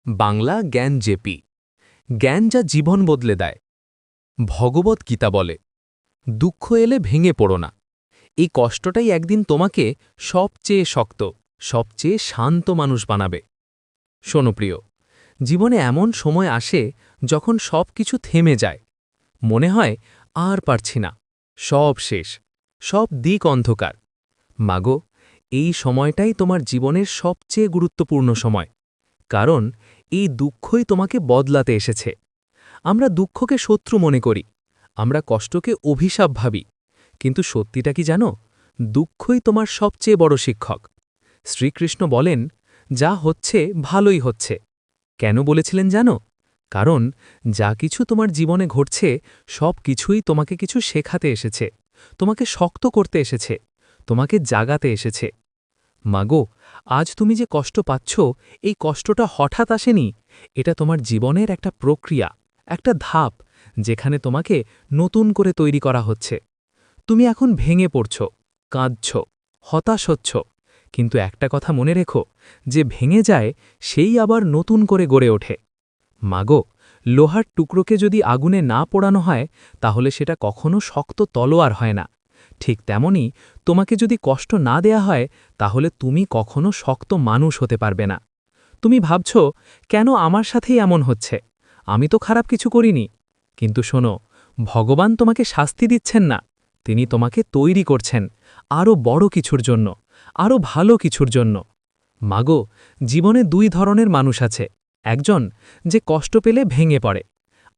বাংলা জ্ঞান জেপি। জ্ঞান যা জীবন বদলে দেয়। ভগবত গীতা বলে, দুঃখ এলে ভেঙে পড়ো না। এই কষ্টটাই একদিন তোমাকে সবচেয়ে শক্ত, সবচেয়ে শান্ত মানুষ বানাবে। শোনো প্রিয়, জীবনে এমন সময় আসে যখন সব কিছু থেমে যায়। মনে হয় আর পারছি না, সব শেষ, সব দিক অন্ধকার। মাগো, এই সময়টাই তোমার জীবনের সবচেয়ে গুরুত্বপূর্ণ সময়, কারণ এই দুঃখই তোমাকে বদলাতে এসেছে। আমরা দুঃখকে শত্রু মনে করি, আমরা কষ্টকে অভিশাপ ভাবি, কিন্তু সত্যিটা কি জানো? দুঃখই তোমার সবচেয়ে বড় শিক্ষক। শ্রীকৃষ্ণ বলেন, যা হচ্ছে ভালোই হচ্ছে। কেন বলেছিলেন জানো? কারণ যা কিছু তোমার জীবনে ঘটছে সব কিছুই তোমাকে কিছু শেখাতে এসেছে, তোমাকে শক্ত করতে এসেছে, তোমাকে জাগাতে এসেছে। মাগো, আজ তুমি যে কষ্ট পাচ্ছ, এই কষ্টটা হঠাৎ আসেনি। এটা তোমার জীবনের একটা প্রক্রিয়া, একটা ধাপ, যেখানে তোমাকে নতুন করে তৈরি করা হচ্ছে। তুমি এখন ভেঙে পড়ছ, কাঁদছ, হতাশ হচ্ছ, কিন্তু একটা কথা মনে রেখো, যে ভেঙে যায় সেই আবার নতুন করে গড়ে ওঠে। মাগো, লোহার টুকরোকে যদি আগুনে না পোড়ানো হয়, তাহলে সেটা কখনো শক্ত তলোয়ার হয় না। ঠিক তেমনি তোমাকে যদি কষ্ট না দেয়া হয়, তাহলে তুমি কখনো শক্ত মানুষ হতে পারবে না। তুমি ভাবছ, কেন আমার সাথেই এমন হচ্ছে? আমি তো খারাপ কিছু করিনি। কিন্তু শোনো, ভগবান তোমাকে শাস্তি দিচ্ছেন না, তিনি তোমাকে তৈরি করছেন আরও বড় কিছুর জন্য, আরও ভালো কিছুর জন্য। মাগো, জীবনে দুই ধরনের মানুষ আছে, একজন যে কষ্ট পেলে ভেঙে পড়ে,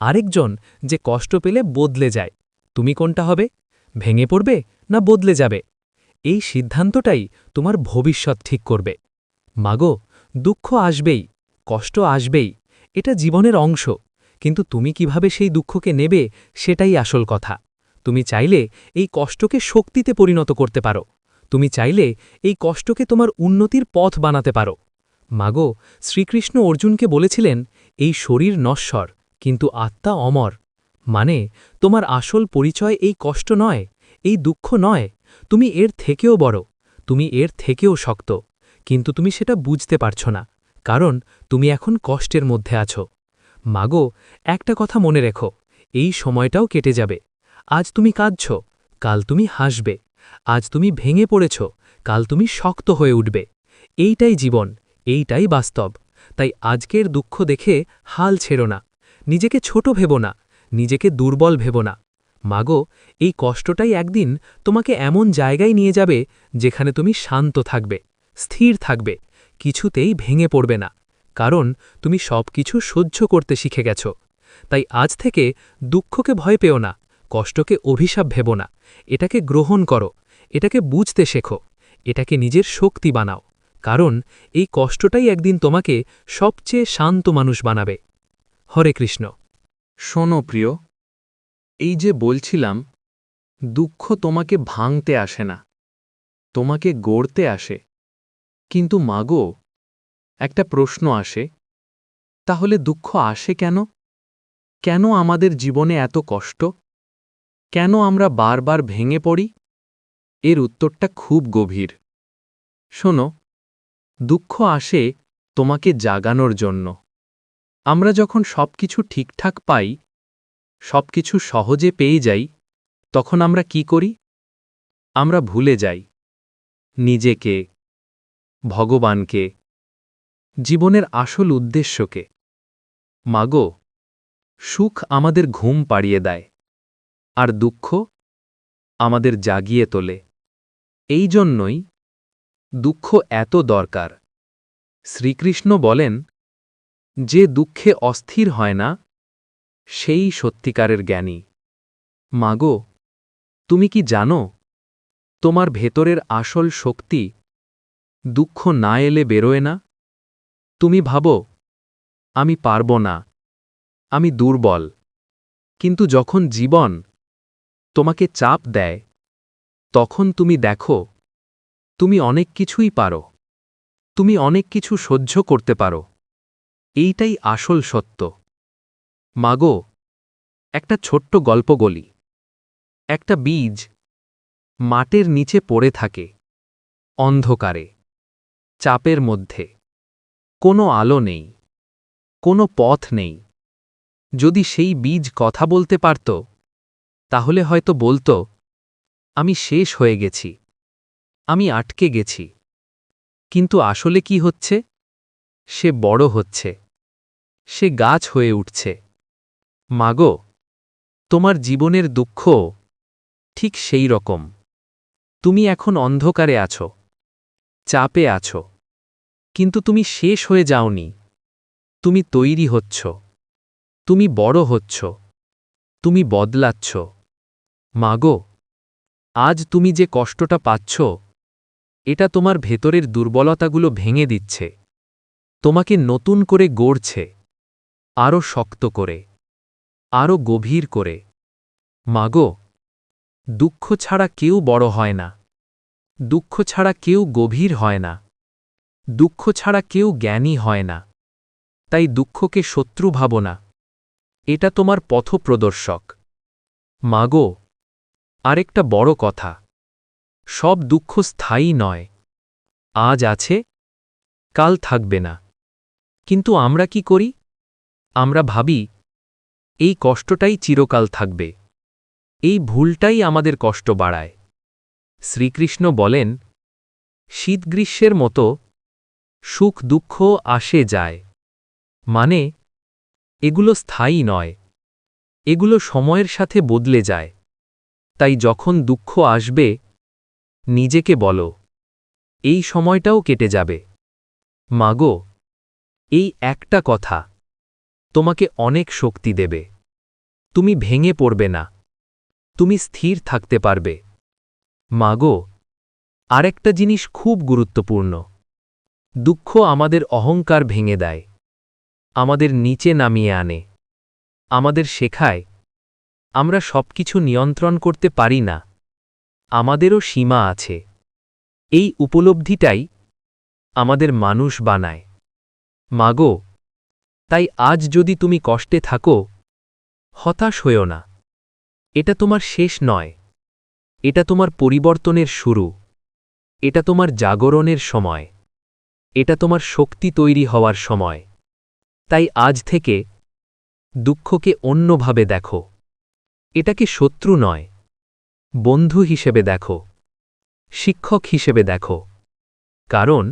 আরেকজন যে কষ্ট পেলে বদলে যায়। তুমি কোনটা হবে? ভেঙে পড়বে না বদলে যাবে? এই সিদ্ধান্তটাই তোমার ভবিষ্যৎ ঠিক করবে। মাগো, দুঃখ আসবেই, কষ্ট আসবেই, এটা জীবনের অংশ, কিন্তু তুমি কিভাবে সেই দুঃখকে নেবে সেটাই আসল কথা। তুমি চাইলে এই কষ্টকে শক্তিতে পরিণত করতে পারো, তুমি চাইলে এই কষ্টকে তোমার উন্নতির পথ বানাতে পারো। মাগো, শ্রীকৃষ্ণ অর্জুনকে বলেছিলেন, এই শরীর নশ্বর, কিন্তু আত্মা অমর। মানে, তোমার আসল পরিচয় এই কষ্ট নয়, এই দুঃখ নয়, তুমি এর থেকেও বড়, তুমি এর থেকেও শক্ত, কিন্তু তুমি সেটা বুঝতে পারছ না, কারণ তুমি এখন কষ্টের মধ্যে আছো। মাগো, একটা কথা মনে রেখো, এই সময়টাও কেটে যাবে। আজ তুমি কাঁদছ, কাল তুমি হাসবে। আজ তুমি ভেঙে পড়েছ, কাল তুমি শক্ত হয়ে উঠবে। এইটাই জীবন, এইটাই বাস্তব। তাই আজকের দুঃখ দেখে হাল ছেড়ো না, নিজেকে ছোট ভেবো না, নিজেকে দুর্বল ভেবো না। মাগো, এই কষ্টটাই একদিন তোমাকে এমন জায়গায় নিয়ে যাবে যেখানে তুমি শান্ত থাকবে, স্থির থাকবে, কিছুতেই ভেঙে পড়বে না, কারণ তুমি সব কিছু সহ্য করতে শিখে গেছ। তাই আজ থেকে দুঃখকে ভয় পেও না, কষ্টকে অভিশাপ ভেবো না, এটাকে গ্রহণ করো, এটাকে বুঝতে শেখো, এটাকে নিজের শক্তি বানাও, কারণ এই কষ্টটাই একদিন তোমাকে সবচেয়ে শান্ত মানুষ বানাবে। হরে কৃষ্ণ। শোনো প্রিয়, এই যে বলছিলাম, দুঃখ তোমাকে ভাঙতে আসে না, তোমাকে গড়তে আসে। কিন্তু মাগো, একটা প্রশ্ন আসে, তাহলে দুঃখ আসে কেন? কেন আমাদের জীবনে এত কষ্ট? কেন আমরা বারবার ভেঙে পড়ি? এর উত্তরটা খুব গভীর। শোনো, দুঃখ আসে তোমাকে জাগানোর জন্য। আমরা যখন সবকিছু ঠিকঠাক পাই, সবকিছু সহজে পেয়ে যাই, তখন আমরা কি করি? আমরা ভুলে যাই নিজেকে, ভগবানকে, জীবনের আসল উদ্দেশ্যকে। মাগো, সুখ আমাদের ঘুম পাড়িয়ে দেয়, আর দুঃখ আমাদের জাগিয়ে তোলে। এই জন্যই দুঃখ এত দরকার। শ্রীকৃষ্ণ বলেন, যে দুঃখে অস্থির হয় না, সেই সত্যিকারের জ্ঞানী। মাগো, তুমি কি জানো, তোমার ভেতরের আসল শক্তি দুঃখ না এলে বেরোয় না? তুমি ভাবো, আমি পারব না, আমি দুর্বল। কিন্তু যখন জীবন তোমাকে চাপ দেয়, তখন তুমি দেখো, তুমি অনেক কিছুই পারো, তুমি অনেক কিছু সহ্য করতে পারো। এইটাই আসল সত্য। মাগো, একটা ছোট্ট গল্প বলি। একটা বীজ মাটির নিচে পড়ে থাকে, অন্ধকারে, চাপের মধ্যে, কোনো আলো নেই। কোনো পথ নেই। যদি সেই বীজ কথা বলতে পারত, তাহলে হয়তো বলতো, আমি শেষ হয়ে গেছি, আমি আটকে গেছি। কিন্তু আসলে কি হচ্ছে? সে বড় হচ্ছে, সে গাছ হয়ে উঠছে। মাগো, তোমার জীবনের দুঃখ ঠিক সেই রকম। তুমি এখন অন্ধকারে আছো, চাপে আছো, কিন্তু তুমি শেষ হয়ে যাওনি। তুমি তৈরি হচ্ছ, তুমি বড় হচ্ছ, তুমি বদলাচ্ছ। মাগো, আজ তুমি যে কষ্টটা পাচ্ছ, এটা তোমার ভেতরের দুর্বলতাগুলো ভেঙে দিচ্ছে, তোমাকে নতুন করে গড়ছে, আরও শক্ত করে, আরও গভীর করে। মাগো, দুঃখ ছাড়া কেউ বড় হয় না, দুঃখ ছাড়া কেউ গভীর হয় না, দুঃখ ছাড়া কেউ জ্ঞানী হয় না। তাই দুঃখকে শত্রু ভাবো না, এটা তোমার পথপ্রদর্শক। মাগো, আরেকটা বড় কথা, সব দুঃখ স্থায়ী নয়। আজ আছে, কাল থাকবে না। কিন্তু আমরা কি করি? আমরা ভাবি, এই কষ্টটাই চিরকাল থাকবে। এই ভুলটাই আমাদের কষ্ট বাড়ায়। শ্রীকৃষ্ণ বলেন, শীত গ্রীষ্মের মতো সুখ দুঃখ আসে যায়, মানে এগুলো স্থায়ী নয়, এগুলো সময়ের সাথে বদলে যায়। তাই যখন দুঃখ আসবে, নিজেকে বলো, এই সময়টাও কেটে যাবে। মাগো, এই একটা কথা তোমাকে অনেক শক্তি দেবে। তুমি ভেঙে পড়বে না, তুমি স্থির থাকতে পারবে। মাগো, আরেকটা জিনিস খুব গুরুত্বপূর্ণ। দুঃখ আমাদের অহংকার ভেঙে দেয়, আমাদের নিচে নামিয়ে আনে, আমাদের শেখায় আমরা সবকিছু নিয়ন্ত্রণ করতে পারি না, আমাদেরও সীমা আছে। এই উপলব্ধিটাই আমাদের মানুষ বানায়। মাগো, তাই আজ যদি তুমি কষ্টে থাকো, হতাশ হইও না। এটা তোমার শেষ নয়, এটা তোমার পরিবর্তনের শুরু, এটা তোমার জাগরণের সময়, এটা তোমার শক্তি তৈরি হওয়ার সময়। তাই আজ থেকে দুঃখকে অন্যভাবে দেখো। এটাকে শত্রু নয়, বন্ধু হিসেবে দেখো, শিক্ষক হিসেবে দেখো। কারণ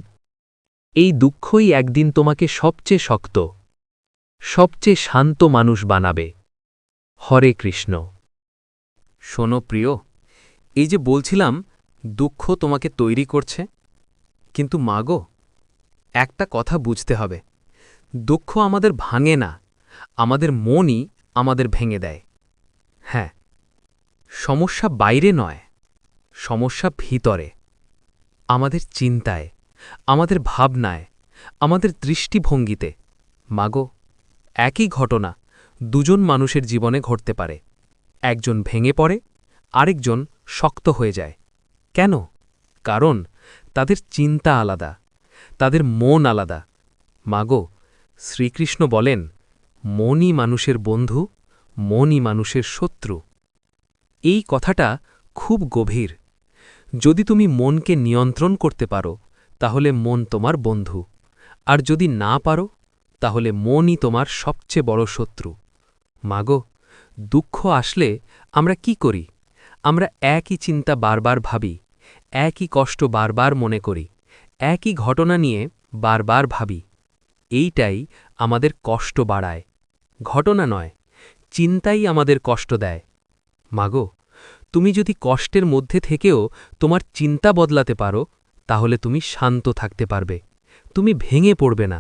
এই দুঃখই একদিন তোমাকে সবচেয়ে শক্ত, সবচেয়ে শান্ত মানুষ বানাবে। হরে কৃষ্ণ। শোনো প্রিয়, এই যে বলছিলাম দুঃখ তোমাকে তৈরি করছে, কিন্তু মাগো, একটা কথা বুঝতে হবে, দুঃখ আমাদের ভাঙে না, আমাদের মনই আমাদের ভেঙে দেয়। হ্যাঁ, সমস্যা বাইরে নয়, সমস্যা ভিতরে, আমাদের চিন্তায়, আমাদের ভাবনায়, আমাদের দৃষ্টিভঙ্গিতে। মাগো, একই ঘটনা দুজন মানুষের জীবনে ঘটতে পারে। একজন ভেঙে পড়ে, আরেকজন শক্ত হয়ে যায়। কেন? কারণ তাদের চিন্তা আলাদা, তাদের মন আলাদা। মাগো, শ্রীকৃষ্ণ বলেন, মনই মানুষের বন্ধু, মনই মানুষের শত্রু। এই কথাটা খুব গভীর। যদি তুমি মনকে নিয়ন্ত্রণ করতে পারো, তাহলে মন তোমার বন্ধু, আর যদি না পারো, তাহলে মনই তোমার সবচেয়ে বড় শত্রু। মাগো, দুঃখ আসলে আমরা কি করি? আমরা একই চিন্তা বারবার ভাবি, একই কষ্ট বারবার মনে করি, একই ঘটনা নিয়ে বারবার ভাবি। এইটাই আমাদের কষ্ট বাড়ায়। ঘটনা নয়, চিন্তাই আমাদের কষ্ট দেয়। মাগো, তুমি যদি কষ্টের মধ্যে থেকেও তোমার চিন্তা বদলাতে পারো, তাহলে তুমি শান্ত থাকতে পারবে, তুমি ভেঙে পড়বে না।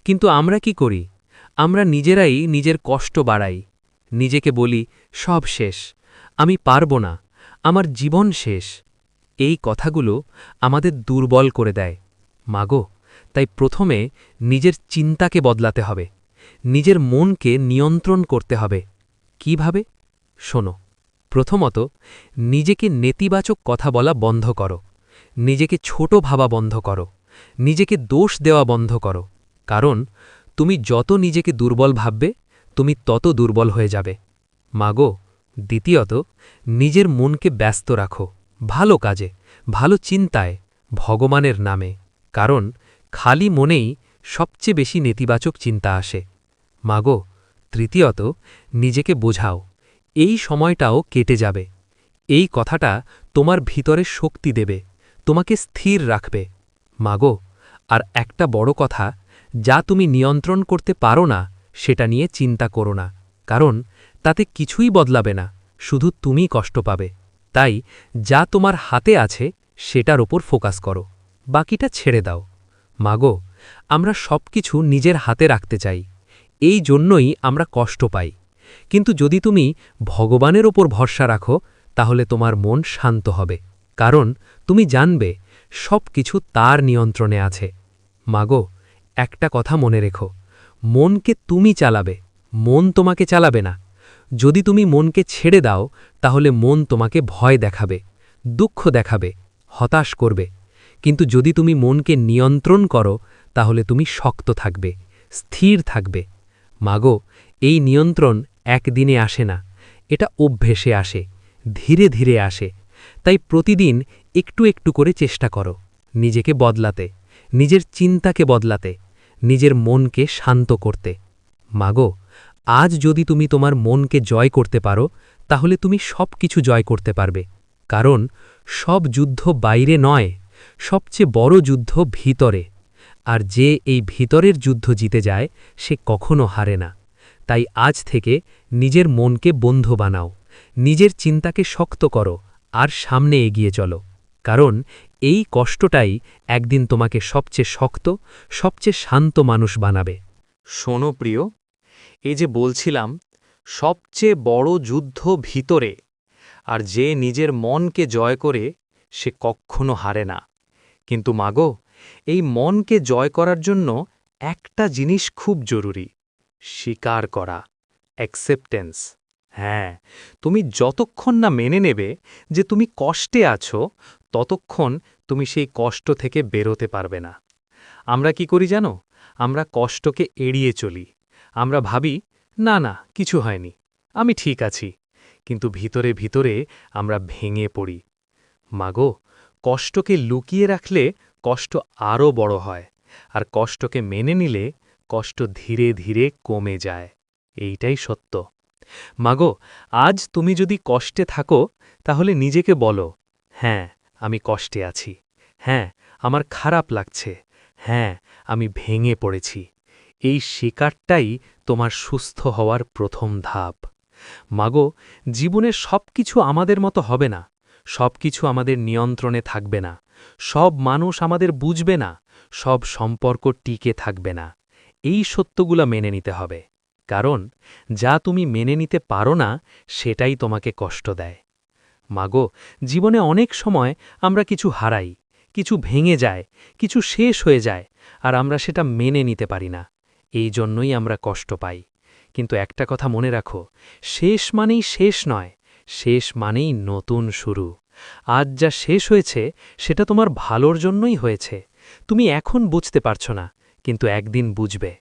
কিন্তু আমরা কি করি? আমরা নিজেরাই নিজের কষ্ট বাড়াই, নিজেকে বলি সব শেষ, আমি পারব না, আমার জীবন শেষ। এই কথাগুলো আমাদের দুর্বল করে দেয়। মাগো, তাই প্রথমে নিজের চিন্তাকে বদলাতে হবে, নিজের মনকে নিয়ন্ত্রণ করতে হবে। কিভাবে? শোনো, প্রথমত নিজেকে নেতিবাচক কথা বলা বন্ধ করো, নিজেকে ছোট ভাবা বন্ধ করো, নিজেকে দোষ দেওয়া বন্ধ করো। কারণ তুমি যত নিজেকে দুর্বল ভাববে, তুমি তত দুর্বল হয়ে যাবে। মাগো, দ্বিতীয়ত নিজের মনকে ব্যস্ত রাখো, ভালো কাজে, ভালো চিন্তায়, ভগবানের নামে। কারণ খালি মনেই সবচেয়ে বেশি নেতিবাচক চিন্তা আসে। মাগো, তৃতীয়ত, নিজেকে বোঝাও এই সময়টাও কেটে যাবে। এই কথাটা তোমার ভিতরে শক্তি দেবে, তোমাকে স্থির রাখবে। মাগো, আর একটা বড় কথা, যা তুমি নিয়ন্ত্রণ করতে পারো না সেটা নিয়ে চিন্তা করো না, কারণ তাতে কিছুই বদলাবে না, শুধু তুমি কষ্ট পাবে। তাই যা তোমার হাতে আছে সেটার ওপর ফোকাস করো, বাকিটা ছেড়ে দাও। মাগো, আমরা সবকিছু নিজের হাতে রাখতে চাই, এই জন্যই আমরা কষ্ট পাই। কিন্তু যদি তুমি ভগবানের ওপর ভরসা রাখো, তাহলে তোমার মন শান্ত হবে, কারণ তুমি জানবে সব কিছু তার নিয়ন্ত্রণে আছে। মাগো, একটা কথা মনে রেখো, মনকে তুমি চালাবে, মন তোমাকে চালাবে না। যদি তুমি মনকে ছেড়ে দাও, তাহলে মন তোমাকে ভয় দেখাবে, দুঃখ দেখাবে, হতাশ করবে। কিন্তু যদি তুমি মনকে নিয়ন্ত্রণ করো, তাহলে তুমি শক্ত থাকবে, স্থির থাকবে। মাগো, এই নিয়ন্ত্রণ একদিনে আসে না, এটা অভ্যেসে আসে, ধীরে ধীরে আসে। তাই প্রতিদিন একটু একটু করে চেষ্টা করো নিজেকে বদলাতে, নিজের চিন্তাকে বদলাতে, নিজের মনকে শান্ত করতে। মাগো, আজ যদি তুমি তোমার মনকে জয় করতে পারো, তাহলে তুমি সব কিছু জয় করতে পারবে, কারণ সব যুদ্ধ বাইরে নয়, সবচেয়ে বড় যুদ্ধ ভিতরে। আর যে এই ভিতরের যুদ্ধ জিতে যায় সে কখনো হারে না। তাই আজ থেকে নিজের মনকে বন্ধু বানাও, নিজের চিন্তাকে শক্ত করো আর সামনে এগিয়ে চলো, কারণ এই কষ্টটাই একদিন তোমাকে সবচেয়ে শক্ত, সবচেয়ে শান্ত মানুষ বানাবে। শোনো প্রিয়, এই যে বলছিলাম সবচেয়ে বড় যুদ্ধ ভিতরে, আর যে নিজের মনকে জয় করে সে কখনো হারে না। কিন্তু মাগো, এই মনকে জয় করার জন্য একটা জিনিস খুব জরুরি, স্বীকার করা, অ্যাকসেপ্টেন্স। হ্যাঁ, তুমি যতক্ষণ না মেনে নেবে যে তুমি কষ্টে আছো, ততক্ষণ তুমি সেই কষ্ট থেকে বেরোতে পারবে না। আমরা কি করি জানো? আমরা কষ্টকে এড়িয়ে চলি। আমরা ভাবি, না না, কিছু হয়নি, আমি ঠিক আছি। কিন্তু ভিতরে ভিতরে আমরা ভেঙে পড়ি। মাগো, কষ্টকে লুকিয়ে রাখলে কষ্ট আরও বড় হয়, আর কষ্টকে মেনে নিলে কষ্ট ধীরে ধীরে কমে যায়। এইটাই সত্য। মাগো, আজ তুমি যদি কষ্টে থাকো, তাহলে নিজেকে বলো, হ্যাঁ, আমি কষ্টে আছি। হ্যাঁ, আমার খারাপ লাগছে। হ্যাঁ, আমি ভেঙে পড়েছি। এই স্বীকারটাই তোমার সুস্থ হওয়ার প্রথম ধাপ। মাগো, জীবনের সব কিছু আমাদের মতো হবে না, সব কিছু আমাদের নিয়ন্ত্রণে থাকবে না, সব মানুষ আমাদের বুঝবে না, সব সম্পর্ক টিকে থাকবে না। এই সত্যগুলা মেনে নিতে হবে, কারণ যা তুমি মেনে নিতে পারো না সেটাই তোমাকে কষ্ট দেয়। মাগো, জীবনে অনেক সময় আমরা কিছু হারাই, কিছু ভেঙে যায়, কিছু শেষ হয়ে যায়, আর আমরা সেটা মেনে নিতে পারি না। এই জন্যই আমরা কষ্ট পাই। কিন্তু একটা কথা মনে রাখো, শেষ মানেই শেষ নয়, শেষ মানেই নতুন শুরু। আজ যা শেষ হয়েছে সেটা তোমার ভালোর জন্যই হয়েছে। তুমি এখন বুঝতে পারছো না, কিন্তু একদিন বুঝবে।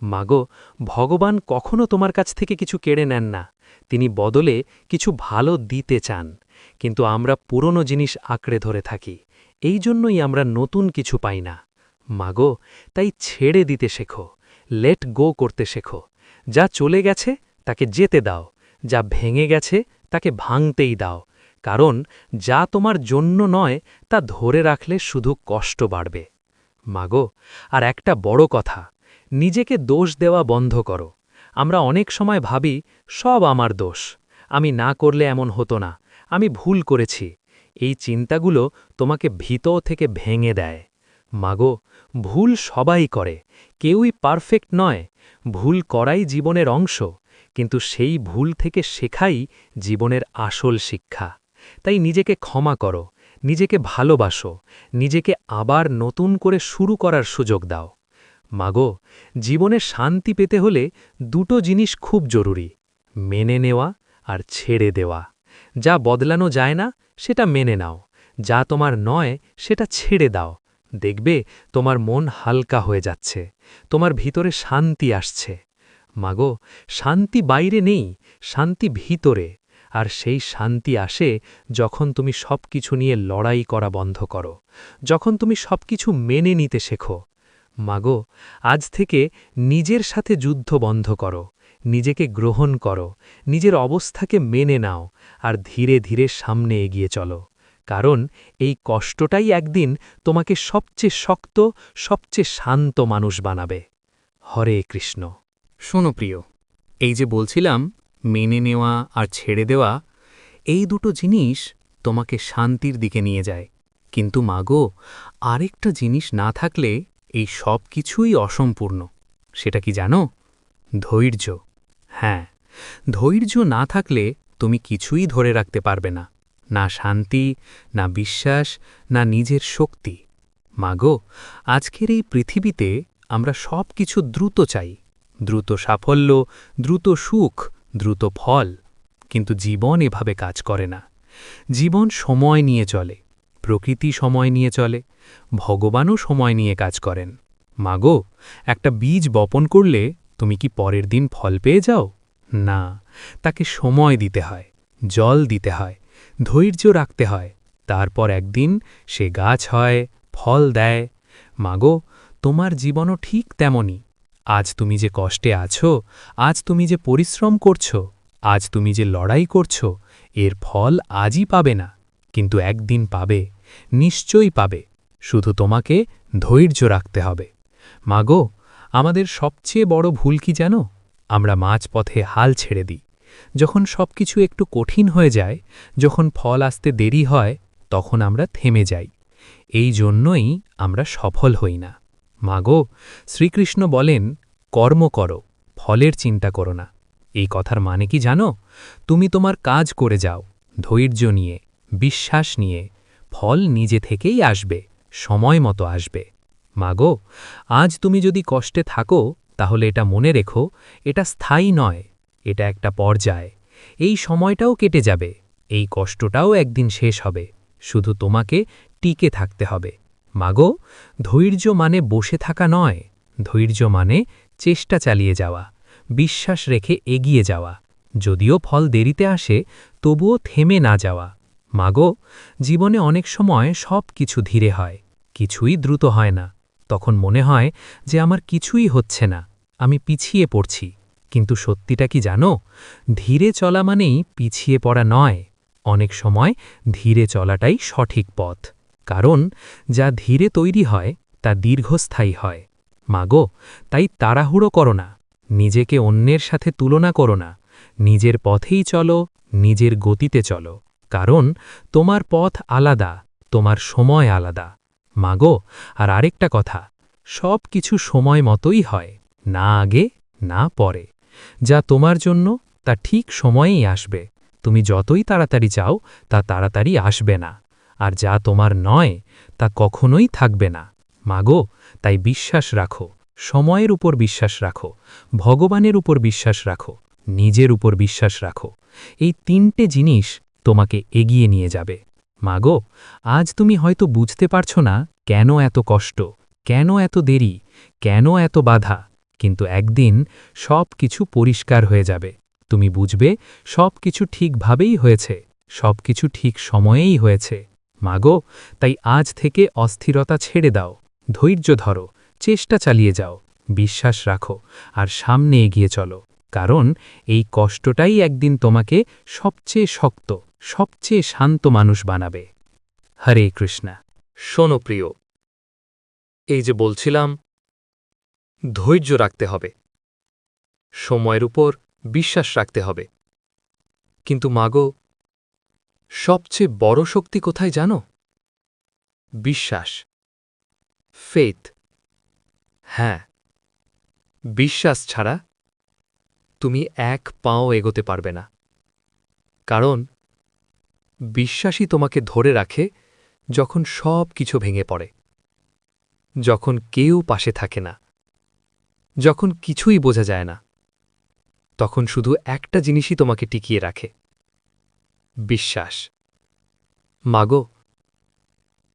মাগো, ভগবান কখনো তোমার কাছ থেকে কিছু কেড়ে নেন না, তিনি বদলে কিছু ভালো দিতে চান। কিন্তু আমরা পুরনো জিনিস আঁকড়ে ধরে থাকি, এই জন্যই আমরা নতুন কিছু পাই না। মাগো, তাই ছেড়ে দিতে শেখো, লেট গো করতে শেখো। যা চলে গেছে তাকে যেতে দাও, যা ভেঙে গেছে তাকে ভাঙতেই দাও, কারণ যা তোমার জন্য নয় তা ধরে রাখলে শুধু কষ্ট বাড়বে। মাগো, আর একটা বড় কথা, নিজেকে দোষ দেওয়া বন্ধ করো। আমরা অনেক সময় ভাবি, সব আমার দোষ, আমি না করলে এমন হতো না, আমি ভুল করেছি। এই চিন্তাগুলো তোমাকে ভিতর থেকে ভেঙে দেয়। মাগো, ভুল সবাই করে, কেউই পারফেক্ট নয়। ভুল করাই জীবনের অংশ, কিন্তু সেই ভুল থেকে শেখাই জীবনের আসল শিক্ষা। তাই নিজেকে ক্ষমা করো, নিজেকে ভালোবাসো, নিজেকে আবার নতুন করে শুরু করার সুযোগ দাও। মাগো, জীবনে শান্তি পেতে হলে দুটো জিনিস খুব জরুরি, মেনে নেওয়া আর ছেড়ে দেওয়া। যা বদলানো যায় না সেটা মেনে নাও, যা তোমার নয় সেটা ছেড়ে দাও। দেখবে তোমার মন হালকা হয়ে যাচ্ছে, তোমার ভিতরে শান্তি আসছে। মাগো, শান্তি বাইরে নেই, শান্তি ভিতরে। আর সেই শান্তি আসে যখন তুমি সবকিছু নিয়ে লড়াই করা বন্ধ করো, যখন তুমি সবকিছু মেনে নিতে শেখো। মাগো, আজ থেকে নিজের সাথে যুদ্ধ বন্ধ করো, নিজেকে গ্রহণ করো, নিজের অবস্থাকে মেনে নাও আর ধীরে ধীরে সামনে এগিয়ে চলো। কারণ এই কষ্টটাই একদিন তোমাকে সবচেয়ে শক্ত, সবচেয়ে শান্ত মানুষ বানাবে। হরে কৃষ্ণ। শোনো প্রিয়, এই যে বলছিলাম মেনে নেওয়া আর ছেড়ে দেওয়া, এই দুটো জিনিস তোমাকে শান্তির দিকে নিয়ে যায়। কিন্তু মাগো, আরেকটা জিনিস না থাকলে এই সব কিছুই অসম্পূর্ণ। সেটা কি জানো? ধৈর্য। হ্যাঁ, ধৈর্য না থাকলে তুমি কিছুই ধরে রাখতে পারবে না, না শান্তি, না বিশ্বাস, না নিজের শক্তি। মাগো, আজকের এই পৃথিবীতে আমরা সব কিছু দ্রুত চাই, দ্রুত সাফল্য, দ্রুত সুখ, দ্রুত ফল। কিন্তু জীবন এভাবে কাজ করে না। জীবন সময় নিয়ে চলে, প্রকৃতি সময় নিয়ে চলে, ভগবানও সময় নিয়ে কাজ করেন। মাগো, একটা বীজ বপন করলে তুমি কি পরের দিন ফল পেয়ে যাও? না, তাকে সময় দিতে হয়, জল দিতে হয়, ধৈর্য রাখতে হয়। তারপর একদিন সে গাছ হয়, ফল দেয়। মাগো, তোমার জীবনও ঠিক তেমনই। আজ তুমি যে কষ্টে আছো, আজ তুমি যে পরিশ্রম করছো, আজ তুমি যে লড়াই করছো, এর ফল আজই পাবে না, কিন্তু একদিন পাবে, নিশ্চয়ই পাবে। শুধু তোমাকে ধৈর্য রাখতে হবে। মাগো, আমাদের সবচেয়ে বড় ভুল কি জানো? আমরা মাঝপথে হাল ছেড়ে দিই। যখন সবকিছু একটু কঠিন হয়ে যায়, যখন ফল আসতে দেরি হয়, তখন আমরা থেমে যাই। এই জন্যই আমরা সফল হই না। মাগো, শ্রীকৃষ্ণ বলেন, কর্ম করো, ফলের চিন্তা করো না। এই কথার মানে কি জানো? তুমি তোমার কাজ করে যাও, ধৈর্য নিয়ে, বিশ্বাস নিয়ে। ফল নিজে থেকেই আসবে, সময় মতো আসবে। মাগো, আজ তুমি যদি কষ্টে থাকো, তাহলে এটা মনে রেখো, এটা স্থায়ী নয়, এটা একটা পর্যায়। এই সময়টাও কেটে যাবে, এই কষ্টটাও একদিন শেষ হবে। শুধু তোমাকে টিকে থাকতে হবে। মাগো, ধৈর্য মানে বসে থাকা নয়, ধৈর্য মানে চেষ্টা চালিয়ে যাওয়া, বিশ্বাস রেখে এগিয়ে যাওয়া। যদিও ফল দেরিতে আসে, তবুও থেমে না যাওয়া। মাগো, জীবনে অনেক সময় সব কিছু ধীরে হয়, কিছুই দ্রুত হয় না। তখন মনে হয় যে আমার কিছুই হচ্ছে না, আমি পিছিয়ে পড়ছি। কিন্তু সত্যিটা কি জানো? ধীরে চলা মানেই পিছিয়ে পড়া নয়। অনেক সময় ধীরে চলাটাই সঠিক পথ। কারণ যা ধীরে তৈরি হয় তা দীর্ঘস্থায়ী হয়। মাগো, তাই তাড়াহুড়ো করো না, নিজেকে অন্যের সাথে তুলনা করো না। নিজের পথেই চলো, নিজের গতিতে চলো। কারণ তোমার পথ আলাদা, তোমার সময় আলাদা। মাগো, আর আরেকটা কথা, সব কিছু সময় মতোই হয়, না আগে, না পরে। যা তোমার জন্য তা ঠিক সময়েই আসবে। তুমি যতই তাড়াতাড়ি চাও তা তাড়াতাড়ি আসবে না। আর যা তোমার নয় তা কখনোই থাকবে না। মাগো, তাই বিশ্বাস রাখো, সময়ের উপর বিশ্বাস রাখো, ভগবানের উপর বিশ্বাস রাখো, নিজের উপর বিশ্বাস রাখো। এই তিনটে জিনিস তোমাকে এগিয়ে নিয়ে যাবে। মাগো, আজ তুমি হয়তো বুঝতে পারছো না কেন এত কষ্ট, কেন এত দেরি, কেন এত বাধা। কিন্তু একদিন সব কিছু পরিষ্কার হয়ে যাবে। তুমি বুঝবে সব কিছু ঠিকভাবেই হয়েছে, সব কিছু ঠিক সময়েই হয়েছে। মাগো, তাই আজ থেকে অস্থিরতা ছেড়ে দাও, ধৈর্য ধরো, চেষ্টা চালিয়ে যাও, বিশ্বাস রাখো আর সামনে এগিয়ে চলো। কারণ এই কষ্টটাই একদিন তোমাকে সবচেয়ে শক্ত, সবচেয়ে শান্ত মানুষ বানাবে। হরে কৃষ্ণা। শোনো প্রিয়, এই যে বলছিলাম ধৈর্য রাখতে হবে, সময়ের উপর বিশ্বাস রাখতে হবে। কিন্তু মাগো, সবচেয়ে বড় শক্তি কোথায় জানো? বিশ্বাস, ফেথ। হ্যাঁ, বিশ্বাস ছাড়া তুমি এক পাও এগোতে পারবে না। কারণ বিশ্বাসই তোমাকে ধরে রাখে যখন সব কিছু ভেঙে পড়ে, যখন কেউ পাশে থাকে না, যখন কিছুই বোঝা যায় না। তখন শুধু একটা জিনিসই তোমাকে টিকিয়ে রাখে, বিশ্বাস। মাগো,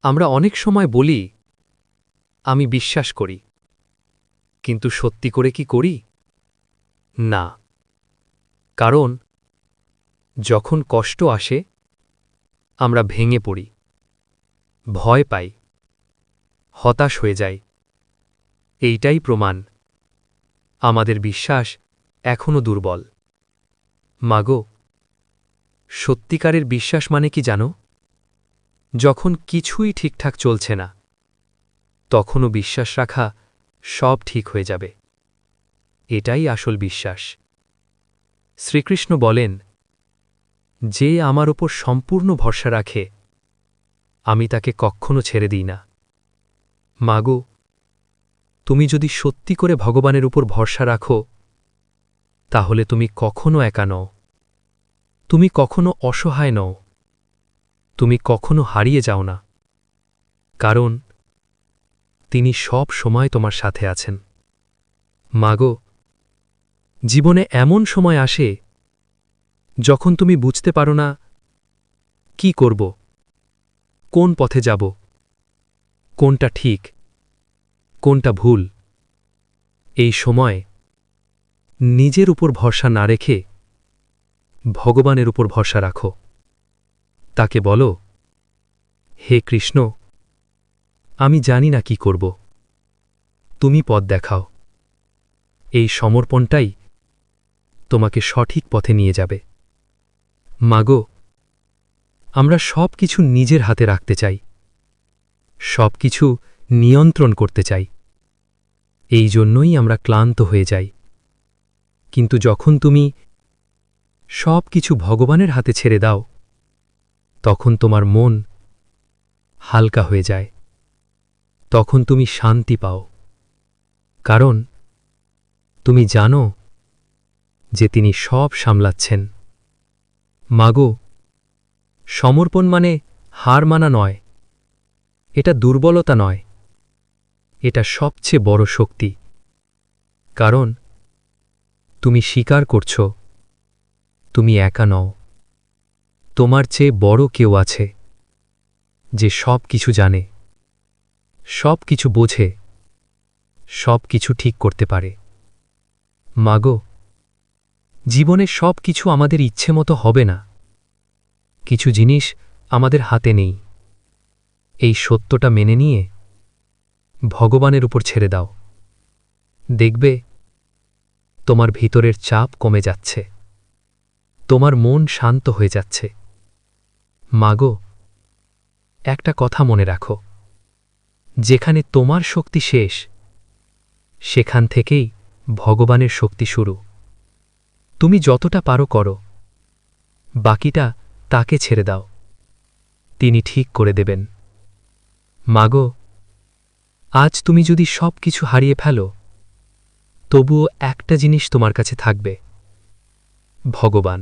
আমরা অনেক সময় বলি আমি বিশ্বাস করি, কিন্তু সত্যি করে কি করি? না। কারণ যখন কষ্ট আসে আমরা ভেঙে পড়ি, ভয় পাই, হতাশ হয়ে যাই, এইটাই প্রমাণ আমাদের বিশ্বাস এখনও দুর্বল। মাগো, সত্যিকারের বিশ্বাস মানে কি জানো? যখন কিছুই ঠিকঠাক চলছে না, তখনও বিশ্বাস রাখা সব ঠিক হয়ে যাবে। এটাই আসল বিশ্বাস। শ্রীকৃষ্ণ বলেন, যে আমার ওপর সম্পূর্ণ ভরসা রাখে, আমি তাকে কখনো ছেড়ে দিই না। মাগো, তুমি যদি সত্যি করে ভগবানের উপর ভরসা রাখো, তাহলে তুমি কখনো একা নও, তুমি কখনো অসহায় নও, তুমি কখনো হারিয়ে যাও না, কারণ তিনি সব সময় তোমার সাথে আছেন। মাগো, জীবনে এমন সময় আসে যখন তুমি বুঝতে পারো না কি করব, কোন পথে যাব, কোনটা ঠিক, কোনটা ভুল। এই সময় নিজের উপর ভরসা না রেখে ভগবানের উপর ভরসা রাখো। তাকে বলো, হে কৃষ্ণ, আমি জানি না কি করব, তুমি পথ দেখাও। এই সমর্পণটাই তোমাকে সঠিক পথে নিয়ে যাবে। মাগো, আমরা সব কিছু নিজের হাতে রাখতে চাই, সব কিছু নিয়ন্ত্রণ করতে চাই। এই জন্যই আমরা ক্লান্ত হয়ে যাই। কিন্তু যখন তুমি সব কিছু ভগবানের হাতে ছেড়ে দাও, তখন তোমার মন হালকা হয়ে যায়, তখন তুমি শান্তি পাও, কারণ তুমি জানো যে তিনি সব সামলাচ্ছেন। মাগো, সমর্পণ মানে হার মানা নয়, এটা দুর্বলতা নয়, এটা সবচেয়ে বড় শক্তি। কারণ তুমি স্বীকার করছ তুমি একা নও, তোমার চেয়ে বড় কেউ আছে, যে সব কিছু জানে, সব কিছু বোঝে, সব কিছু ঠিক করতে পারে। মাগো, জীবনে সব কিছু আমাদের ইচ্ছে মতো হবে না, কিছু জিনিস আমাদের হাতে নেই। এই সত্যটা মেনে নিয়ে ভগবানের উপর ছেড়ে দাও, দেখবে তোমার ভিতরের চাপ কমে যাচ্ছে, তোমার মন শান্ত হয়ে যাচ্ছে। মাগো, একটা কথা মনে রাখো, যেখানে তোমার শক্তি শেষ, সেখান থেকেই ভগবানের শক্তি শুরু। তুমি যতটা পারো করো, বাকিটা তাকে ছেড়ে দাও, তিনি ঠিক করে দেবেন। মাগো, আজ তুমি যদি সব কিছু হারিয়ে ফেলো, তবুও একটা জিনিস তোমার কাছে থাকবে, ভগবান।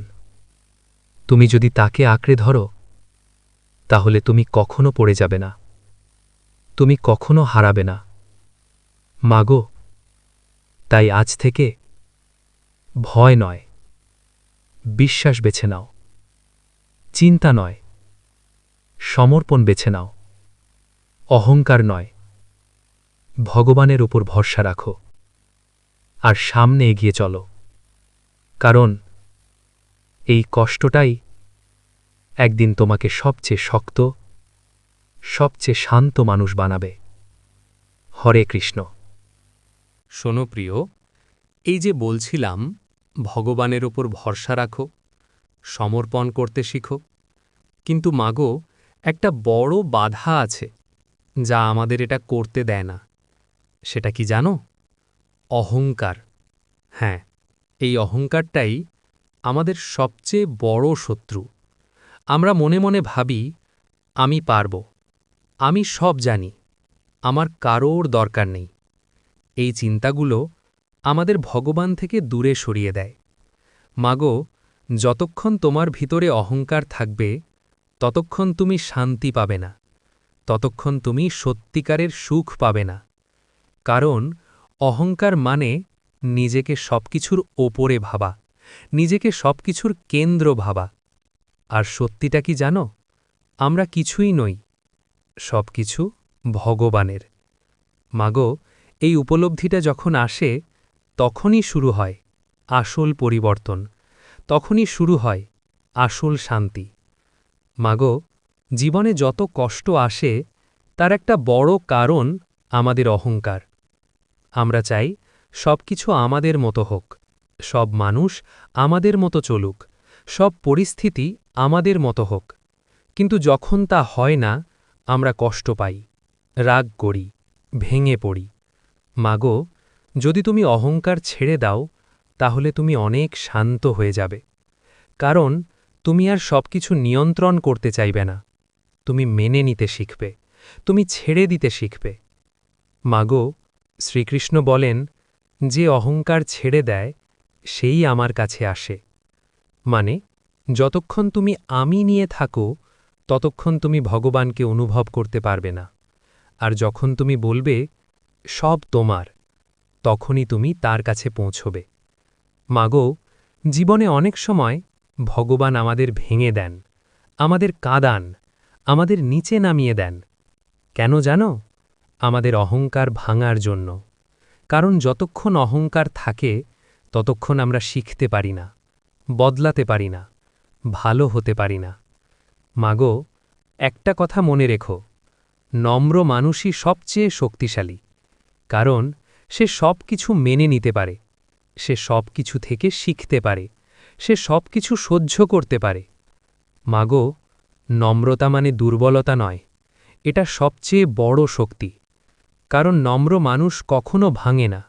তুমি যদি তাকে আঁকড়ে ধরো, তাহলে তুমি কখনো পড়ে যাবে না, তুমি কখনো হারাবে না। মাগো, তাই আজ থেকে ভয় নয়, বিশ্বাস বেছে নাও, চিন্তা নয়, সমর্পণ বেছে নাও, অহংকার নয়, ভগবানের উপর ভরসা রাখো, আর সামনে এগিয়ে চলো। কারণ এই কষ্টটাই একদিন তোমাকে সবচেয়ে শক্ত, সবচেয়ে শান্ত মানুষ বানাবে। হরে কৃষ্ণ। শোনো প্রিয়, এই যে বলছিলাম ভগবানের ওপর ভরসা রাখো, সমর্পণ করতে শিখো, কিন্তু মাগো, একটা বড় বাধা আছে যা আমাদের এটা করতে দেয় না। সেটা কি জানো? অহংকার। হ্যাঁ, এই অহংকারটাই আমাদের সবচেয়ে বড় শত্রু। আমরা মনে মনে ভাবি, আমি পারব, আমি সব জানি, আমার কারোর দরকার নেই। এই চিন্তাগুলো আমাদের ভগবান থেকে দূরে সরিয়ে দেয়। মাগো, যতক্ষণ তোমার ভিতরে অহংকার থাকবে, ততক্ষণ তুমি শান্তি পাবে না, ততক্ষণ তুমি সত্যিকারের সুখ পাবে না। কারণ অহংকার মানে নিজেকে সবকিছুর ওপরে ভাবা, নিজেকে সবকিছুর কেন্দ্র ভাবা। আর সত্যিটা কি জানো? আমরা কিছুই নই, সবকিছু ভগবানের। মাগো, এই উপলব্ধিটা যখন আসে, তখনই শুরু হয় আসল পরিবর্তন, তখনই শুরু হয় আসল শান্তি। মাগো, জীবনে যত কষ্ট আসে, তার একটা বড় কারণ আমাদের অহংকার। আমরা চাই সব কিছু আমাদের মতো হোক, সব মানুষ আমাদের মতো চলুক, সব পরিস্থিতি আমাদের মতো হোক। কিন্তু যখন তা হয় না, আমরা কষ্ট পাই, রাগ করি, ভেঙে পড়ি। মাগো, যদি তুমি অহংকার ছেড়ে দাও, তাহলে তুমি অনেক শান্ত হয়ে যাবে। কারণ তুমি আর সবকিছু নিয়ন্ত্রণ করতে চাইবে না। তুমি মেনে নিতে শিখবে, তুমি ছেড়ে দিতে শিখবে। মাগো, শ্রীকৃষ্ণ বলেন, যে অহংকার ছেড়ে দেয় সেই আমার কাছে আসে। মানে, যতক্ষণ তুমি আমি নিয়ে থাকো ততক্ষণ তুমি ভগবানকে অনুভব করতে পারবে না। আর যখন তুমি বলবে সব তোমার, তখনই তুমি তার কাছে পৌঁছবে। মাগো, জীবনে অনেক সময় ভগবান আমাদের ভেঙে দেন, আমাদের কাঁদান, আমাদের নিচে নামিয়ে দেন। কেন জানো? আমাদের অহংকার ভাঙার জন্য। কারণ যতক্ষণ অহংকার থাকে ততক্ষণ আমরা শিখতে পারি না, বদলাতে পারি না, ভালো হতে পারি না। মাগো, একটা কথা মনে রেখো, নম্র মানুষই সবচেয়ে শক্তিশালী। কারণ সে সব কিছু মেনে নিতে পারে, সে সব কিছু থেকে শিখতে পারে, সে সব কিছু সহ্য করতে পারে। মাগো, নম্রতা মানে দুর্বলতা নয়, এটা সবচেয়ে বড় শক্তি। কারণ নম্র মানুষ কখনো ভাঙে না,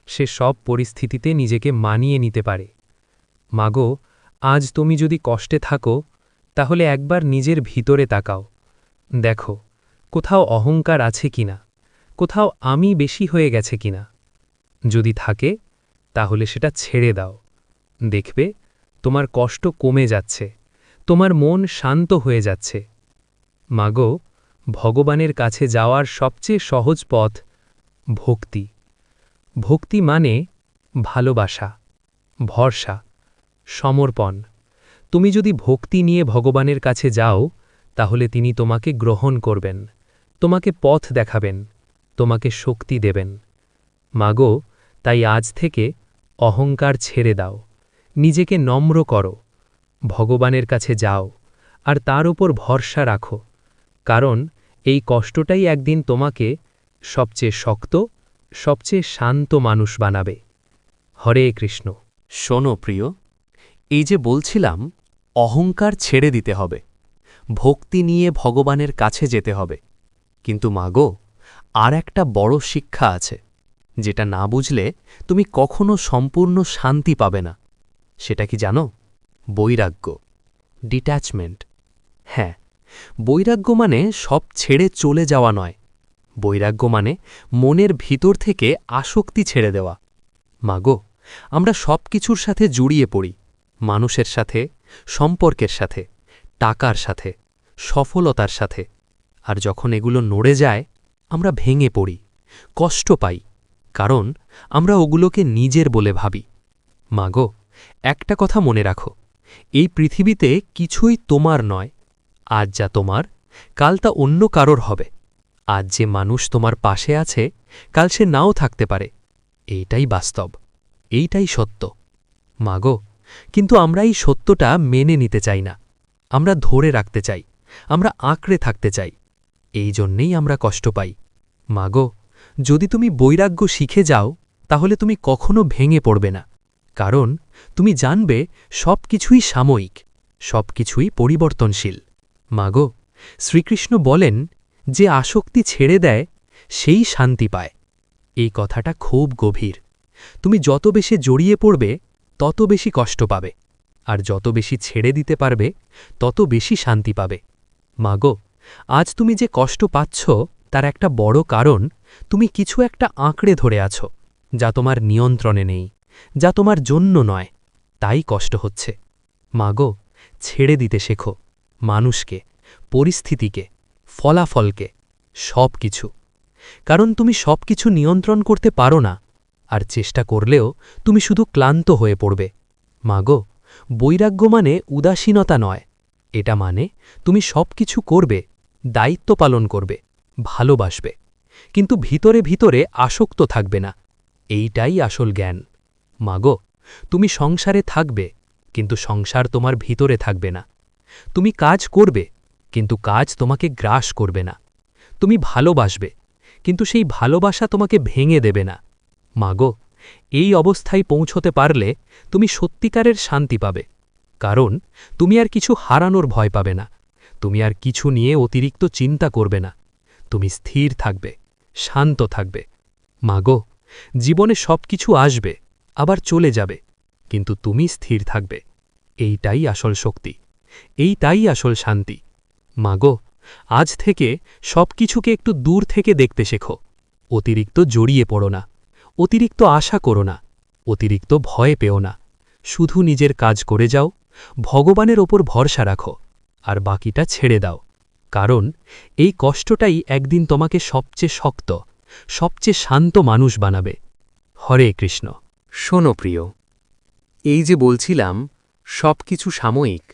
সে সব পরিস্থিতিতে নিজেকে মানিয়ে নিতে পারে। মাগো, আজ তুমি যদি কষ্টে থাকো, তাহলে একবার নিজের ভিতরে তাকাও। দেখো, কোথাও অহংকার আছে কিনা, কোথাও আমি বেশি হয়ে গেছে কিনা। যদি থাকে, তাহলে সেটা ছেড়ে দাও। দেখবে তোমার কষ্ট কমে যাচ্ছে, তোমার মন শান্ত হয়ে যাচ্ছে। মাগো, ভগবানের কাছে যাওয়ার সবচেয়ে সহজ পথ ভক্তি। ভক্তি মানে ভালোবাসা, ভরসা, সমর্পণ। তুমি যদি ভক্তি নিয়ে ভগবানের কাছে যাও, তাহলে তিনি তোমাকে গ্রহণ করবেন, তোমাকে পথ দেখাবেন, তোমাকে শক্তি দেবেন। মাগো, তাই আজ থেকে অহংকার ছেড়ে দাও, নিজেকে নম্র করো, ভগবানের কাছে যাও, আর তার উপর ভরসা রাখো। কারণ এই কষ্টটাই একদিন তোমাকে সবচেয়ে শক্ত, সবচেয়ে শান্ত মানুষ বানাবে। হরে কৃষ্ণ। শোনো প্রিয়, এই যে বলছিলাম অহংকার ছেড়ে দিতে হবে, ভক্তি নিয়ে ভগবানের কাছে যেতে হবে। কিন্তু মাগো, আর একটা বড় শিক্ষা আছে, যেটা না বুঝলে তুমি কখনো সম্পূর্ণ শান্তি পাবে না। সেটা কি জানো? বৈরাগ্য, ডিট্যাচমেন্ট। হ্যাঁ, বৈরাগ্য মানে সব ছেড়ে চলে যাওয়া নয়। বৈরাগ্য মানে মনের ভিতর থেকে আসক্তি ছেড়ে দেওয়া। মাগো, আমরা সব কিছুর সাথে জড়িয়ে পড়ি, মানুষের সাথে, সম্পর্কের সাথে, টাকার সাথে, সফলতার সাথে। আর যখন এগুলো নড়ে যায়, আমরা ভেঙে পড়ি, কষ্ট পাই, কারণ আমরা ওগুলোকে নিজের বলে ভাবি। মাগো, একটা কথা মনে রাখো, এই পৃথিবীতে কিছুই তোমার নয়। আজ যা তোমার, কাল তা অন্য কারোর হবে। আজ যে মানুষ তোমার পাশে আছে, কাল সে নাও থাকতে পারে। এইটাই বাস্তব, এইটাই সত্য। মাগো, কিন্তু আমরা এই সত্যটা মেনে নিতে চাই না। আমরা ধরে রাখতে চাই, আমরা আঁকড়ে থাকতে চাই। এই জন্যেই আমরা কষ্ট পাই। মাগো, যদি তুমি বৈরাগ্য শিখে যাও, তাহলে তুমি কখনো ভেঙে পড়বে না। কারণ তুমি জানবে সব কিছুই সাময়িক, সব কিছুই পরিবর্তনশীল। মাগো, শ্রীকৃষ্ণ বলেন, যে আসক্তি ছেড়ে দেয় সেই শান্তি পায়। এই কথাটা খুব গভীর। তুমি যত বেশি জড়িয়ে পড়বে, তত বেশি কষ্ট পাবে, আর যত বেশি ছেড়ে দিতে পারবে, তত বেশি শান্তি পাবে। মাগো, আজ তুমি যে কষ্ট পাচ্ছ, তার একটা বড় কারণ তুমি কিছু একটা আঁকড়ে ধরে আছো, যা তোমার নিয়ন্ত্রণে নেই, যা তোমার জন্য নয়। তাই কষ্ট হচ্ছে। মাগো, ছেড়ে দিতে শেখো, মানুষকে, পরিস্থিতিকে, ফলাফলকে, সব কিছু। কারণ তুমি সব কিছু নিয়ন্ত্রণ করতে পারো না, আর চেষ্টা করলেও তুমি শুধু ক্লান্ত হয়ে পড়বে। মাগো, বৈরাগ্য মানে উদাসীনতা নয়, এটা মানে তুমি সব কিছু করবে, দায়িত্ব পালন করবে, ভালোবাসবে, কিন্তু ভিতরে ভিতরে আসক্ত থাকবে না। এইটাই আসল জ্ঞান। মাগো, তুমি সংসারে থাকবে, কিন্তু সংসার তোমার ভিতরে থাকবে না। তুমি কাজ করবে, কিন্তু কাজ তোমাকে গ্রাস করবে না। তুমি ভালোবাসবে, কিন্তু সেই ভালোবাসা তোমাকে ভেঙে দেবে না। মাগো, এই অবস্থায় পৌঁছতে পারলে তুমি সত্যিকারের শান্তি পাবে, কারণ তুমি আর কিছু হারানোর ভয় পাবে না, তুমি আর কিছু নিয়ে অতিরিক্ত চিন্তা করবে না, তুমি স্থির থাকবে, শান্ত থাকবে। মাগো, জীবনে সবকিছু আসবে, আবার চলে যাবে, কিন্তু তুমি স্থির থাকবে। এইটাই আসল শক্তি, এইটাই আসল শান্তি। মাগো, আজ থেকে সবকিছুকে একটু দূর থেকে দেখতে শেখো, অতিরিক্ত জড়িয়ে পড়ো না, অতিরিক্ত আশা করো না, অতিরিক্ত ভয় পেও না, শুধু নিজের কাজ করে যাও, ভগবানের ওপর ভরসা রাখো, আর বাকিটা ছেড়ে দাও, কারণ এই কষ্টটাই একদিন তোমাকে সবচেয়ে শক্ত, সবচেয়ে শান্ত মানুষ বানাবে। হরে কৃষ্ণ। শোনো প্রিয়, এই যে বলছিলাম সবকিছু সাময়িক,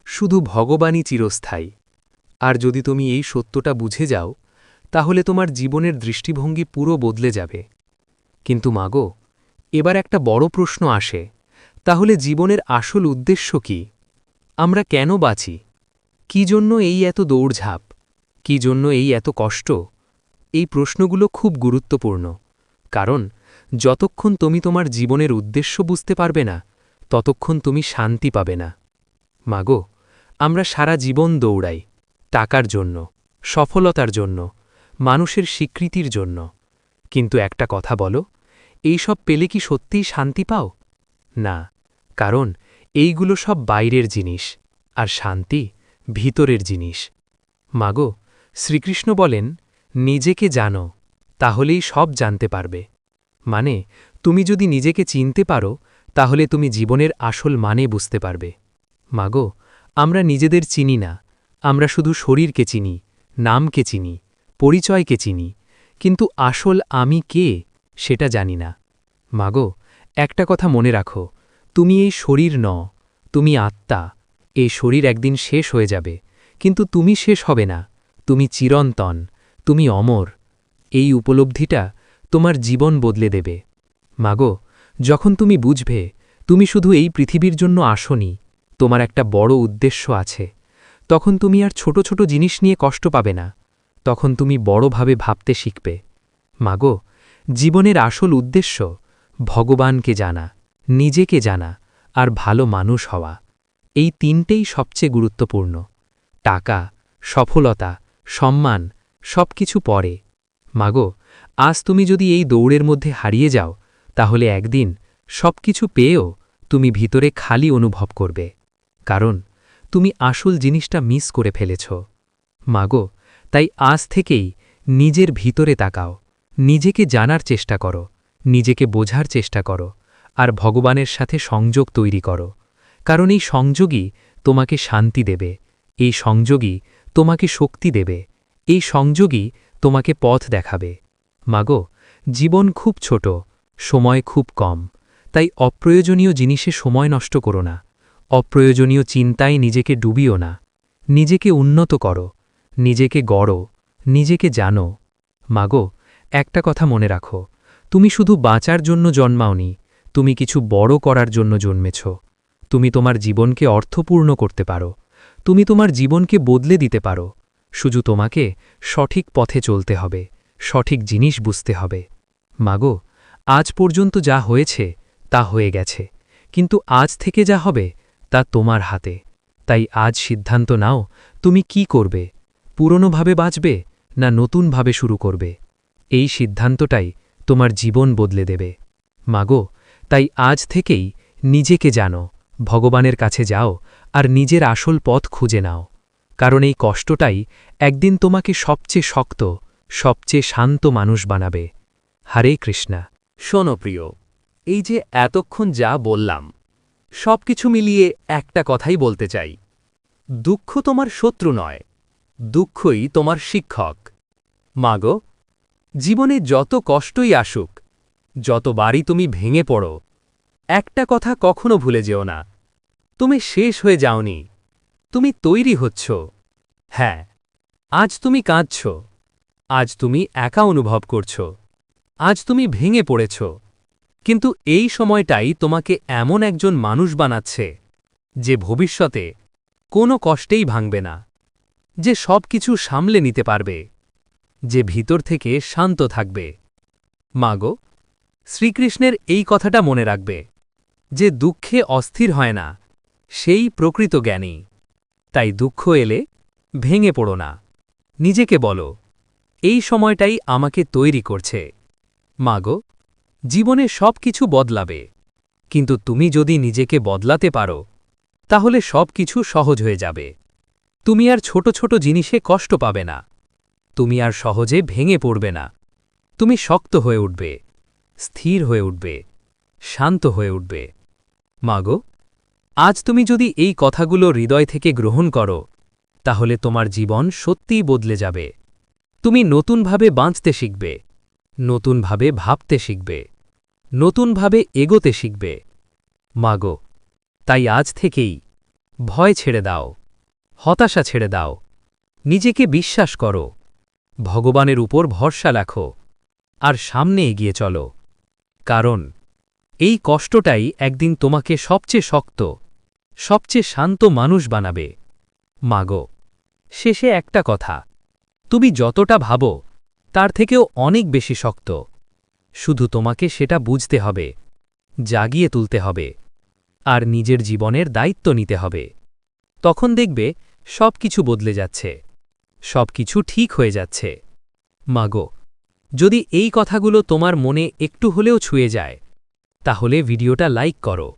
শুধু ভগবানই চিরস্থায়ী। আর যদি তুমি এই সত্যটা বুঝে যাও, তাহলে তোমার জীবনের দৃষ্টিভঙ্গি পুরো বদলে যাবে। কিন্তু মাগো, এবার একটা বড় প্রশ্ন আসে, তাহলে জীবনের আসল উদ্দেশ্য কি? আমরা কেন বাঁচি? কি জন্য এই এত দৌড়ঝাঁপ? কি জন্য এই এত কষ্ট? এই প্রশ্নগুলো খুব গুরুত্বপূর্ণ, কারণ যতক্ষণ তুমি তোমার জীবনের উদ্দেশ্য বুঝতে পারবে না, ততক্ষণ তুমি শান্তি পাবে না। মাগো, আমরা সারা জীবন দৌড়াই, টাকার জন্য, সফলতার জন্য, মানুষের স্বীকৃতির জন্য। কিন্তু একটা কথা বলো, এইসব পেলে কি সত্যিই শান্তি পাও? না, কারণ এইগুলো সব বাইরের জিনিস, আর শান্তি ভিতরের জিনিস। মাগো, শ্রীকৃষ্ণ বলেন, নিজেকে জানো, তাহলেই সব জানতে পারবে। মানে, তুমি যদি নিজেকে চিনতে পারো, তাহলে তুমি জীবনের আসল মানে বুঝতে পারবে। মাগো, আমরা নিজেদের চিনি না, আমরা শুধু শরীরকে চিনি, নামকে চিনি, পরিচয়কে চিনি, কিন্তু আসল আমি কে সেটা জানি না। মাগো, একটা কথা মনে রাখো, তুমি এই শরীর নও, তুমি আত্মা। এই শরীর একদিন শেষ হয়ে যাবে, কিন্তু তুমি শেষ হবে না, তুমি চিরন্তন, তুমি অমর। এই উপলব্ধিটা তোমার জীবন বদলে দেবে। মাগো, যখন তুমি বুঝবে তুমি শুধু এই পৃথিবীর জন্য আসনি, তোমার একটা বড় উদ্দেশ্য আছে, তখন তুমি আর ছোট ছোট জিনিস নিয়ে কষ্ট পাবে না, তখন তুমি বড়ভাবে ভাবতে শিখবে। মাগো, জীবনের আসল উদ্দেশ্য ভগবানকে জানা, নিজেকে জানা, আর ভালো মানুষ হওয়া। এই তিনটেই সবচেয়ে গুরুত্বপূর্ণ। টাকা, সফলতা, সম্মান সবকিছু পরে। মাগো, আজ তুমি যদি এই দৌড়ের মধ্যে হারিয়ে যাও, তাহলে একদিন সবকিছু পেয়েও তুমি ভিতরে খালি অনুভব করবে, কারণ তুমি আসল জিনিসটা মিস করে ফেলেছ। মাগো, তাই আজ থেকেই নিজের ভিতরে তাকাও, নিজেকে জানার চেষ্টা করো, নিজেকে বোঝার চেষ্টা করো, আর ভগবানের সাথে সংযোগ তৈরি করো, কারণ এই সংযোগই তোমাকে শান্তি দেবে, এই সংযোগই তোমাকে শক্তি দেবে, এই সংযোগই তোমাকে পথ দেখাবে। মাগো, জীবন খুব ছোট, সময় খুব কম, তাই অপ্রয়োজনীয় জিনিসে সময় নষ্ট করো না, অপ্রয়োজনীয় চিন্তায় নিজেকে ডুবিও না। নিজেকে উন্নত করো, নিজেকে গড়ো, নিজেকে জানো। মাগো, একটা কথা মনে রাখো, তুমি শুধু বাঁচার জন্য জন্মাওনি, তুমি কিছু বড় করার জন্য জন্মেছ। তুমি তোমার জীবনকে অর্থপূর্ণ করতে পারো, তুমি তোমার জীবনকে বদলে দিতে পারো, শুধু তোমাকে সঠিক পথে চলতে হবে, সঠিক জিনিস বুঝতে হবে। মাগো, আজ পর্যন্ত যা হয়েছে তা হয়ে গেছে, কিন্তু আজ থেকে যা হবে তা তোমার হাতে। তাই আজ সিদ্ধান্ত নাও, তুমি কি করবে, পুরনোভাবে বাঁচবে না নতুনভাবে শুরু করবে। এই সিদ্ধান্তটাই তোমার জীবন বদলে দেবে। মাগো, তাই আজ থেকেই নিজেকে জানো, ভগবানের কাছে যাও, আর নিজের আসল পথ খুঁজে নাও, কারণ এই কষ্টটাই একদিন তোমাকে সবচেয়ে শক্ত, সবচেয়ে শান্ত মানুষ বানাবে। হরে কৃষ্ণা। শোনো প্রিয়, এই যে এতক্ষণ যা বললাম, সবকিছু মিলিয়ে একটা কথাই বলতে চাই, দুঃখ তোমার শত্রু নয়, দুঃখই তোমার শিক্ষক। মাগো, জীবনে যত কষ্টই আসুক, যতবারই তুমি ভেঙে পড়ো, একটা কথা কখনো ভুলে যেও না, তুমি শেষ হয়ে যাওনি, তুমি তৈরি হচ্ছ। হ্যাঁ, আজ তুমি কাঁদছ, আজ তুমি একা অনুভব করছ, আজ তুমি ভেঙে পড়েছ, কিন্তু এই সময়টাই তোমাকে এমন একজন মানুষ বানাচ্ছে যে ভবিষ্যতে কোনো কষ্টেই ভাঙবে না, যে সবকিছু সামলে নিতে পারবে, যে ভিতর থেকে শান্ত থাকবে। মাগো, শ্রীকৃষ্ণের এই কথাটা মনে রাখবে যে দুঃখে অস্থির হয় না সেই প্রকৃত জ্ঞানী। তাই দুঃখ এলে ভেঙে পড়ো না, নিজেকে বলো এই সময়টাই আমাকে তৈরি করছে। মাগো, জীবনে সব কিছু বদলাবে, কিন্তু তুমি যদি নিজেকে বদলাতে পারো তাহলে সব কিছু সহজ হয়ে যাবে। তুমি আর ছোট ছোট জিনিসে কষ্ট পাবে না, তুমি আর সহজে ভেঙে পড়বে না। তুমি শক্ত হয়ে উঠবে, স্থির হয়ে উঠবে, শান্ত হয়ে উঠবে। মাগো, আজ তুমি যদি এই কথাগুলো হৃদয় থেকে গ্রহণ করো তাহলে তোমার জীবন সত্যিই বদলে যাবে। তুমি নতুনভাবে বাঁচতে শিখবে, নতুনভাবে ভাবতে শিখবে, নতুনভাবে এগোতে শিখবে। মাগো, তাই আজ থেকেই ভয় ছেড়ে দাও, হতাশা ছেড়ে দাও, নিজেকে বিশ্বাস করো, ভগবানের উপর ভরসা রাখো আর সামনে এগিয়ে চলো। কারণ এই কষ্টটাই একদিন তোমাকে সবচেয়ে শক্ত, সবচেয়ে শান্ত মানুষ বানাবে। মাগো, শেষে একটা কথা, তুমি যতটা ভাবো তার থেকেও অনেক বেশি শক্ত। শুধু তোমাকে সেটা বুঝতে হবে, জাগিয়ে তুলতে হবে আর নিজের জীবনের দায়িত্ব নিতে হবে। তখন দেখবে সব কিছু বদলে যাচ্ছে, সব কিছু ঠিক হয়ে যাচ্ছে। মাগো, যদি এই কথাগুলো তোমার মনে একটু হলেও ছুঁয়ে যায় তাহলে ভিডিওটা লাইক করো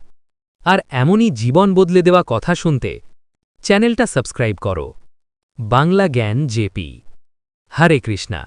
আর এমনই জীবন বদলে দেওয়া কথা শুনতে চ্যানেলটা সাবস্ক্রাইব করো। বাংলা জ্ঞান জেপি। হরে কৃষ্ণা।